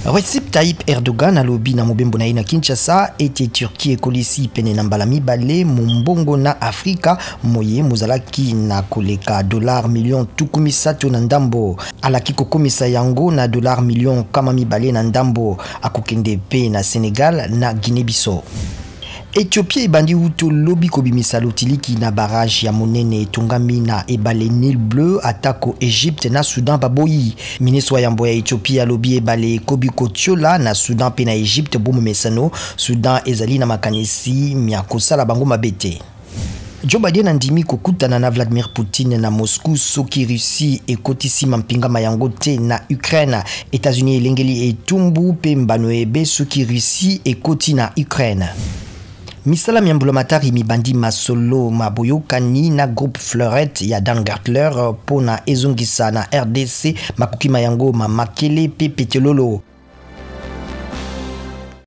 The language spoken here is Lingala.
Recep Tayyip Erdogan alobi na mobembo na ye na Kinshasa ete Turquie ekolisi pene na mbala mibale mumbongo na Afrika moye muzalaki na koleka $ million tukumisato na ndambo alaki kokomisa yango na $ million kama mibale na ndambo akokende pe na Senegal na Guinée-Bissau. Ethiopia ebandi uto lobi kobimisa lotiliki na barrage ya monene etongami na ebale Nil Bleu atako Egypte na Sudan baboyi. Ministre ya mboya Ethiopia lobi ebale kobi kotiola na Sudan pe na Egypte bomo mesano Sudan ezali na makanisi mia kosala bango mabete. Joe Biden andimi kokutana na Vladimir Poutine na Moscou soki Russie ekotisi mampingama yango te na Ukraine. États-Unis elengeli etumbu pe mbano ebe soki Russie ekoti na Ukraine. Misala miambulamatari mibandi masolo maboyokani na groupe Fleurette ya Dan Gartler pona ezongisa na RDC makukima yango mamakele pe petelolo.